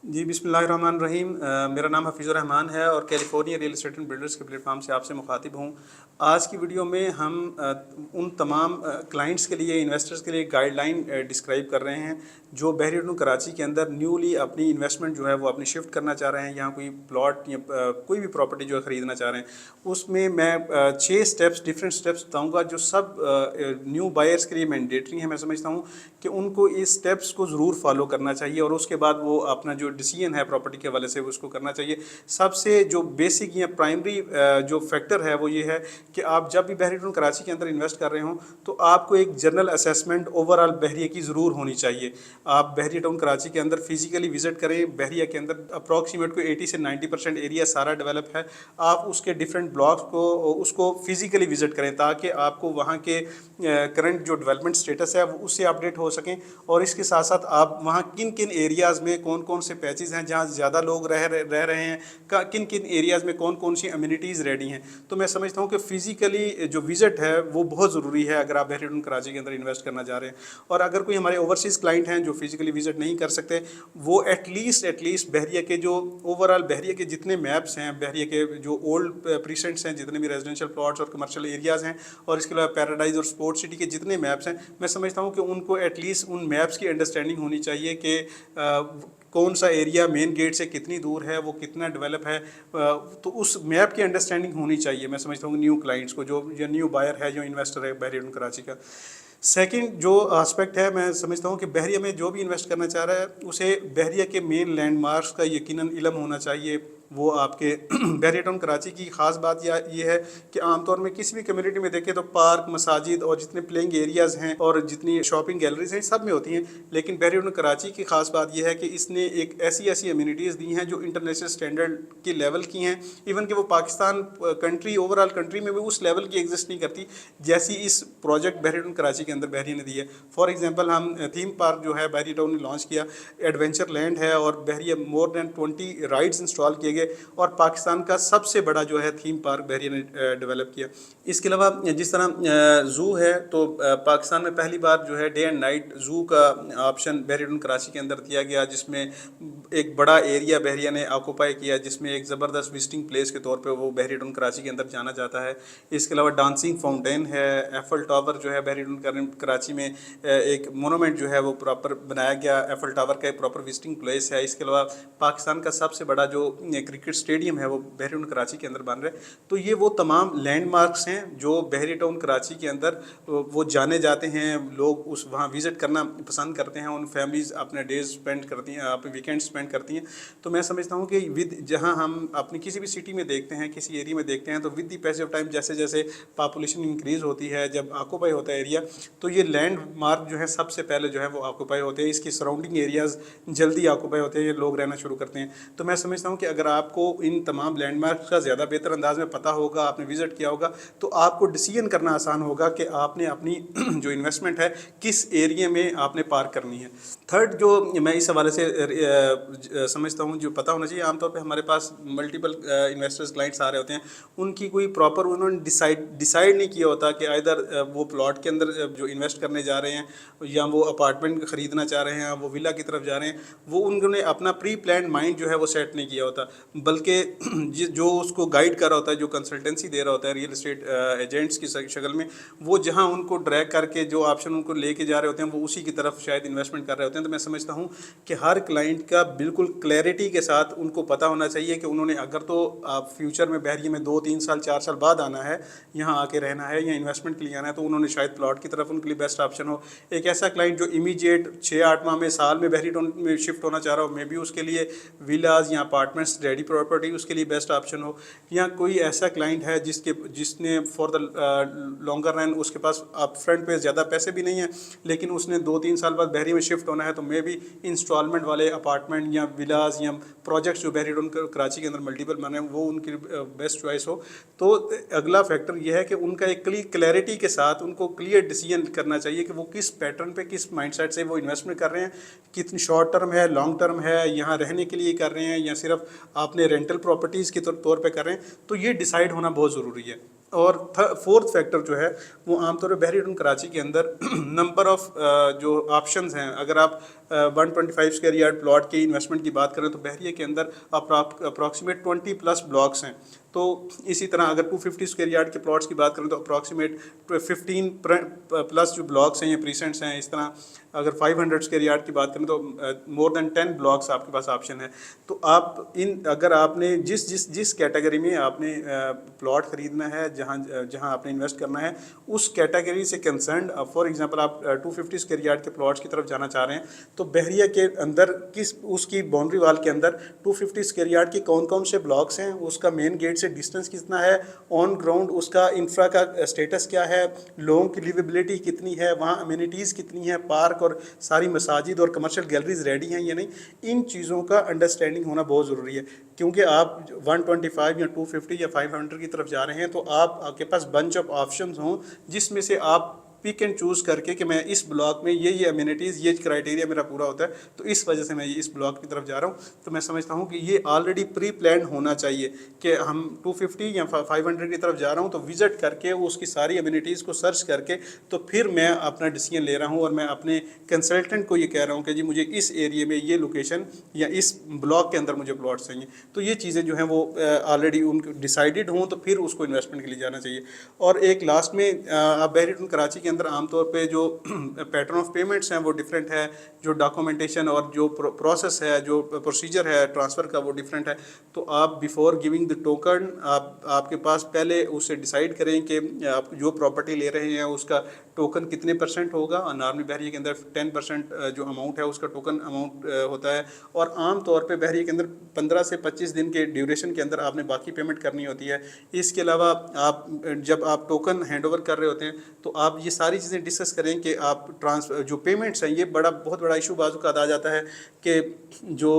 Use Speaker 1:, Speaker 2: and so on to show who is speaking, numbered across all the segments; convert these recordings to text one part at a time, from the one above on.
Speaker 1: जी, बिस्मिल्लाहिर्रहमानिर्रहीम। मेरा नाम हफ़ीज़ुर रहमान है और California real estate and builders के प्लेटफॉर्म से आपसे मुखातिब हूँ। आज की वीडियो में हम उन तमाम क्लाइंट्स के लिए, इन्वेस्टर्स के लिए गाइडलाइन डिस्क्राइब कर रहे हैं जो बहरी रोड कराची के अंदर न्यूली अपनी इन्वेस्टमेंट जो है वो अपनी शिफ्ट करना चाह रहे हैं, यहाँ कोई प्लॉट या कोई भी प्रॉपर्टी जो है ख़रीदना चाह रहे हैं। उसमें मैं 6 स्टेप्स, डिफरेंट स्टेप्स बताऊँगा जो सब न्यू बायर्स के लिए मैंडेटरी हैं। मैं समझता हूँ कि उनको इस स्टेप्स को ज़रूर फॉलो करना चाहिए और उसके बाद वो अपना जो डिसीजन है प्रॉपर्टी के हवाले से उसको करना चाहिए। सबसे जो बेसिक या प्राइमरी जो फैक्टर है वो ये है कि आप जब भी बहरी टाउन कराची के अंदर इन्वेस्ट कर रहे हो तो आपको एक जनरल असेसमेंट ओवरऑल बहरिया की ज़रूर होनी चाहिए। आप बहरी टाउन कराची के अंदर फिजिकली विजिट करें। बहरिया के अंदर अप्रॉक्सीमेट को 80 से 90% एरिया सारा डेवलप है। आप उसके डिफरेंट ब्लॉक्स को उसको फिजिकली विजिट करें ताकि आपको वहाँ के करंट जो डेवलपमेंट स्टेटस है वो उससे अपडेट हो सकें। और इसके साथ साथ आप वहाँ किन किन एरियाज़ में कौन कौन से पैचेज़ हैं जहाँ ज़्यादा लोग रह रहे हैं, किन किन एरियाज़ में कौन कौन सी अम्यूनिटीज़ रेडी हैं। तो मैं समझता हूँ कि फ़िज़िकली जो विज़िट है वो बहुत ज़रूरी है अगर आप बहरी टाउन कराची के अंदर इन्वेस्ट करना चाह रहे हैं। और अगर कोई हमारे ओवरसीज़ क्लाइंट हैं जो फिज़िकली विज़िट नहीं कर सकते, वो एटलीस्ट बहरिया के जो ओवरऑल बहरिया के जितने मैप्स हैं, बहरिया के जो ओल्ड प्रीसेंट्स हैं, जितने भी रेजिडेंशियल प्लॉट्स और कमर्शियल एरियाज़ हैं, और इसके अलावा पैराडाइज और स्पोर्ट्स सिटी के जितने मैप्स हैं, मैं समझता हूँ कि उनको एटलीस्ट उन मैप्स की अंडरस्टैंडिंग होनी चाहिए कि कौन सा एरिया मेन गेट से कितनी दूर है, वो कितना डेवलप है। तो उस मैप की अंडरस्टैंडिंग होनी चाहिए। मैं समझता हूँ न्यू क्लाइंट्स को, जो न्यू बायर है, जो इन्वेस्टर है बहरी टाउन कराची का। सेकंड जो एस्पेक्ट है, मैं समझता हूँ कि बहरिया में जो भी इन्वेस्ट करना चाह रहा है उसे बहरिया के मेन लैंडमार्क्स का यकीनन इल्म होना चाहिए। वो आपके बहरिया टाउन कराची की ख़ास बात ये है कि आमतौर में किसी भी कम्युनिटी में देखें तो पार्क, मसाजिद और जितने प्लेइंग एरियाज़ हैं और जितनी शॉपिंग गैलरीज हैं सब में होती हैं। लेकिन बहरिया टाउन कराची की ख़ास बात यह है कि इसने एक ऐसी अम्यूनिटीज़ दी हैं जो इंटरनेशनल स्टैंडर्ड के लेवल की हैं। इवन कि वो पाकिस्तान कंट्री, ओवरऑल कंट्री में भी उस लेवल की एग्जिस्ट नहीं करती जैसी इस प्रोजेक्ट बहरिया टाउन कराची के अंदर बहरिया ने दी है। फॉर एग्जांपल हम थीम पार्क जो है बहरिया टाउन ने लॉन्च किया, एडवेंचर लैंड है और बहरिया मोर देन 20 राइड्स इंस्टॉल किए गए और पाकिस्तान का सबसे बड़ा जो है थीम पार्क बहरिया ने डेवलप किया। इसके अलावा जिस तरह ज़ू है तो पाकिस्तान में पहली बार जो है डे एंड नाइट ज़ू का ऑप्शन बहरिया टाउन कराची के अंदर दिया गया, जिसमें एक बड़ा एरिया बहरिया ने ऑक्यूपाई किया, जिसमें एक ज़बरदस्त विजिटिंग प्लेस के तौर पे वो बहरिया टाउन कराची के अंदर जाना जाता है। इसके अलावा डांसिंग फाउंटेन है, एफल टावर जो है बहरिया टाउन कराची में एक मोनूमेंट जो है वो प्रॉपर बनाया गया, एफल टावर का एक प्रॉपर विजिटिंग प्लेस है। इसके अलावा पाकिस्तान का सबसे बड़ा जो क्रिकेट स्टेडियम है वो बहरिया टाउन कराची के अंदर बन रहा है। तो ये वो तमाम लैंडमार्क्स हैं जो बहरिया टाउन कराची के अंदर वो जाने जाते हैं। लोग उस वहाँ विज़िट करना पसंद करते हैं, उन फैमिलीज़ अपने डेज स्पेंड करती हैं, अपने वीकेंड स्पेंड करती हैं। तो मैं समझता हूँ कि विद जहाँ हम अपनी किसी भी सिटी में देखते हैं, किसी एरिया में देखते हैं, तो with the passage of time जैसे जैसे पॉपुलेशन इंक्रीज़ होती है, जब ऑक्यूपाई होता है एरिया, तो ये लैंडमार्क जो है सबसे पहले जो है वो ऑक्यूपाई होते हैं। इसकी सराउंडिंग एरियाज़ जल्दी ऑक्यूपाई होते हैं, ये लोग रहना शुरू करते हैं। तो मैं समझता हूँ कि अगर आपको इन तमाम लैंडमार्क्स का ज़्यादा बेहतर अंदाज में पता होगा, आपने विज़िट किया होगा, तो आपको डिसीजन करना आसान होगा कि आपने अपनी जो इन्वेस्टमेंट है किस एरिया में आपने पार्क करनी है। थर्ड जो मैं इस हवाले से समझता हूँ जो पता होना चाहिए, आमतौर पे हमारे पास मल्टीपल इन्वेस्टर्स क्लाइंट्स आ रहे होते हैं, उनकी कोई प्रॉपर उन्होंने डिसाइड नहीं किया होता कि इधर वो प्लॉट के अंदर जो इन्वेस्ट करने जा रहे हैं या वो अपार्टमेंट ख़रीदना चाह रहे हैं, वो विला की तरफ जा रहे हैं, वो उन्होंने अपना प्री प्लान माइंड जो है वो सेट नहीं किया होता। बल्कि जो उसको गाइड कर रहा होता है, जो कंसल्टेंसी दे रहा होता है रियल एस्टेट एजेंट्स की शक्ल में, वो जहां उनको ड्रैग करके जो ऑप्शन उनको लेके जा रहे होते हैं वो उसी की तरफ शायद इन्वेस्टमेंट कर रहे होते हैं। तो मैं समझता हूं कि हर क्लाइंट का बिल्कुल क्लैरिटी के साथ उनको पता होना चाहिए कि उन्होंने अगर तो आप फ्यूचर में बहरिया में 2-3 साल 4 साल बाद आना है, यहाँ आके रहना है या इन्वेस्टमेंट के लिए आना है, तो उन्होंने शायद प्लॉट की तरफ उनके लिए बेस्ट ऑप्शन हो। एक ऐसा क्लाइंट जो इमीडिएट 6-8 माह में, साल में बहरिया टाउन में शिफ्ट होना चाह रहा हो, मे बी उसके लिए विलाज या अपार्टमेंट्स रेडी प्रॉपर्टी उसके लिए बेस्ट ऑप्शन हो। या कोई ऐसा क्लाइंट है जिसने फॉर द लॉन्गर रन उसके पास अप फ्रंट पे ज़्यादा पैसे भी नहीं हैं, लेकिन उसने 2-3 साल बाद बहरिया में शिफ्ट होना है, तो मे बी इंस्टॉलमेंट वाले अपार्टमेंट या विलाज या प्रोजेक्ट्स जो बहरिया टाउन कराची के अंदर मल्टीपल बने वो उनकी बेस्ट चॉइस हो। तो अगला फैक्टर ये है कि उनका एक क्लैरिटी के साथ उनको क्लियर डिसीजन करना चाहिए कि वो किस पैटर्न पे, किस माइंडसेट से वो इन्वेस्टमेंट कर रहे हैं, कितनी शॉर्ट टर्म है, लॉन्ग टर्म है, यहाँ रहने के लिए कर रहे हैं या सिर्फ आपने रेंटल प्रॉपर्टीज़ के तौर पे कर रहे हैं। तो ये डिसाइड होना बहुत ज़रूरी है। और फोर्थ फैक्टर जो है वो आमतौर पर बहरिया टाउन कराची के अंदर नंबर ऑफ़ जो ऑप्शंस हैं, अगर आप 125 स्क्वायर यार्ड प्लॉट की इन्वेस्टमेंट की बात करें तो बहरिया के अंदर अप्रॉक्सीमेट 20+ ब्लॉक्स हैं। तो इसी तरह अगर 250 स्क्वायर यार्ड के प्लॉट्स की बात करें तो अप्रॉक्सीमेट 15+ जो ब्लॉक्स हैं या प्रीसेंट्स हैं। इस तरह अगर 500 स्क्वायर यार्ड की बात करें तो मोर देन 10 ब्लॉक्स आपके पास ऑप्शन है। तो आप अगर आपने जिस कैटेगरी में आपने प्लॉट ख़रीदना है, जहां आपने इन्वेस्ट करना है, उस कैटेगरी से कंसर्न, फॉर एग्जांपल आप 250 स्क्वायर यार्ड के प्लॉट्स की तरफ जाना चाह रहे हैं, तो बहरिया के अंदर उसकी बाउंड्री वाल के अंदर 250 स्क्वायर यार्ड के कौन कौन से ब्लॉक्स हैं, उसका मेन गेट से डिस्टेंस कितना है, ऑन ग्राउंड उसका इंफ्रा का स्टेटस क्या है, लोगों की लिवेबिलिटी कितनी है, वहाँ अम्यूनिटीज़ कितनी है, पार्क और सारी मसाजिद और कमर्शियल गैलरीज रेडी हैं या नहीं, इन चीज़ों का अंडरस्टैंडिंग होना बहुत ज़रूरी है। क्योंकि आप 125 या 250 या 500 की तरफ जा रहे हैं तो आपके पास बंच ऑफ ऑप्शंस हों जिसमें से आप पिक एंड चूज़ करके कि मैं इस ब्लॉक में ये अम्यूनिटीज़, ये क्राइटेरिया मेरा पूरा होता है, तो इस वजह से मैं इस ब्लॉक की तरफ जा रहा हूँ। तो मैं समझता हूँ कि ये ऑलरेडी प्री प्लान होना चाहिए कि हम 250 या 500 की तरफ जा रहा हूँ तो विज़िट करके उसकी सारी अम्यूनिटीज़ को सर्च करके तो फिर मैं अपना डिसीजन ले रहा हूँ और मैं अपने कंसल्टेंट को ये कह रहा हूँ कि जी मुझे इस एरिया में ये लोकेशन या इस ब्लॉक के अंदर मुझे प्लॉट चाहिए। तो ये चीज़ें जो हैं वो ऑलरेडी उनको डिसाइडेड हों तो फिर उसको इन्वेस्टमेंट के लिए जाना चाहिए। और एक लास्ट में आप बहरीन कराची के अंदर आमतौर पे जो पैटर्न ऑफ पेमेंट्स हैं वो डिफरेंट है, जो डॉक्यूमेंटेशन और जो प्रोसेस है, जो प्रोसीजर है ट्रांसफ़र का, वो डिफरेंट है। तो आप बिफोर गिविंग द टोकन आपके पास पहले उससे डिसाइड करें कि आप जो प्रॉपर्टी ले रहे हैं उसका टोकन कितने % होगा। और नॉर्मली बहरिया के अंदर 10% जो अमाउंट है उसका टोकन अमाउंट होता है। और आम तौर पे बहरिया के अंदर 15 से 25 दिन के ड्यूरेशन के अंदर आपने बाकी पेमेंट करनी होती है। इसके अलावा आप जब आप टोकन हैंडओवर कर रहे होते हैं तो आप ये सारी चीज़ें डिस्कस करें कि आप ट्रांसफ़र जो पेमेंट्स हैं, ये बहुत बड़ा इशू बाजू का आ जाता है कि जो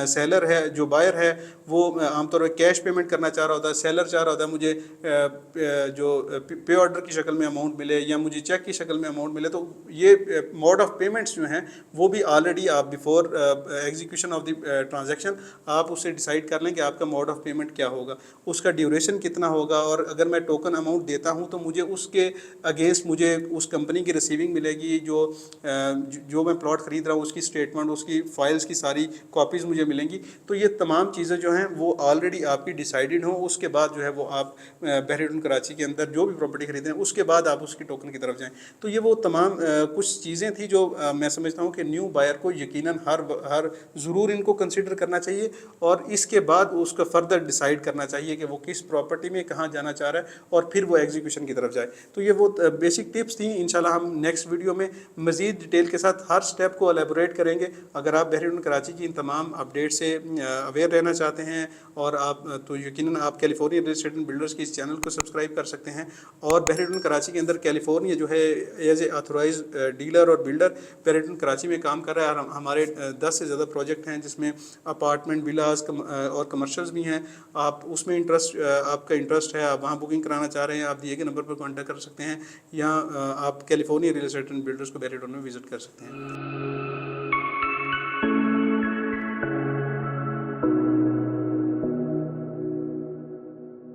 Speaker 1: सेलर है, जो बायर है, वो आमतौर पर कैश पेमेंट करना चाह रहा होता है, सेलर चाह रहा होता है मुझे जो पे ऑर्डर की शक्ल में अमाउंट मिले या मुझे चेक की शक्ल में अमाउंट मिले। तो ये मोड ऑफ पेमेंट्स जो हैं वो भी ऑलरेडी आप before execution of the transaction आप उससे डिसाइड कर लें कि आपका मोड ऑफ पेमेंट क्या होगा, उसका ड्यूरेशन कितना होगा, और अगर मैं टोकन अमाउंट देता हूँ तो मुझे उसके अगेंस्ट मुझे उस कंपनी की रिसीविंग मिलेगी, जो मैं प्लॉट ख़रीद रहा हूँ उसकी स्टेटमेंट, उसकी फाइल्स की सारी कॉपीज़ मुझे मिलेंगी। तो ये तमाम चीज़ें जो हैं वो ऑलरेडी आपकी डिसाइडेड हों, उसके बाद जो है वो आप बहरीन कराची के अंदर जो भी प्रॉपर्टी खरीदें उसके बाद आप उसकी टोकन की तरफ जाएँ। तो ये वो तमाम कुछ चीज़ें थी जो मैं समझता हूँ कि न्यू बायर को यकीनन हर ज़रूर इनको कंसिडर करना चाहिए और इसके बाद उसका फर्दर डिसाइड करना चाहिए कि वो किस प्रॉपर्टी में कहाँ जाना चाह रहा है और फिर वो एग्जीक्यूशन की तरफ जाए। तो ये वो बेसिक टिप्स थी। इंशाल्लाह हम नेक्स्ट वीडियो में मज़ीद डिटेल के साथ हर स्टेप को एलेबोरेट करेंगे। अगर आप बहरीन कराची की इन तमाम अपडेट से अवेयर रहना चाहते हैं और आप तो यकीनन आप California real estate and builders की इस चैनल को सब्सक्राइब कर सकते हैं। और बहरीन कराची के अंदर कैलिफोर्निया जो है एज ए ऑथोराइज डीलर और बिल्डर बहरीन कराची में काम कर रहा है। हमारे 10 से ज़्यादा प्रोजेक्ट हैं जिसमें अपार्टमेंट, विलास और कमर्शल्स भी हैं। आप उसमें आपका इंटरेस्ट है, आप वहाँ बुकिंग कराना चाह रहे हैं, आप दिए गए नंबर पर कॉन्टैक्ट कर सकते हैं या आप California real estate and builders को बहरीन में विजिट कर सकते हैं।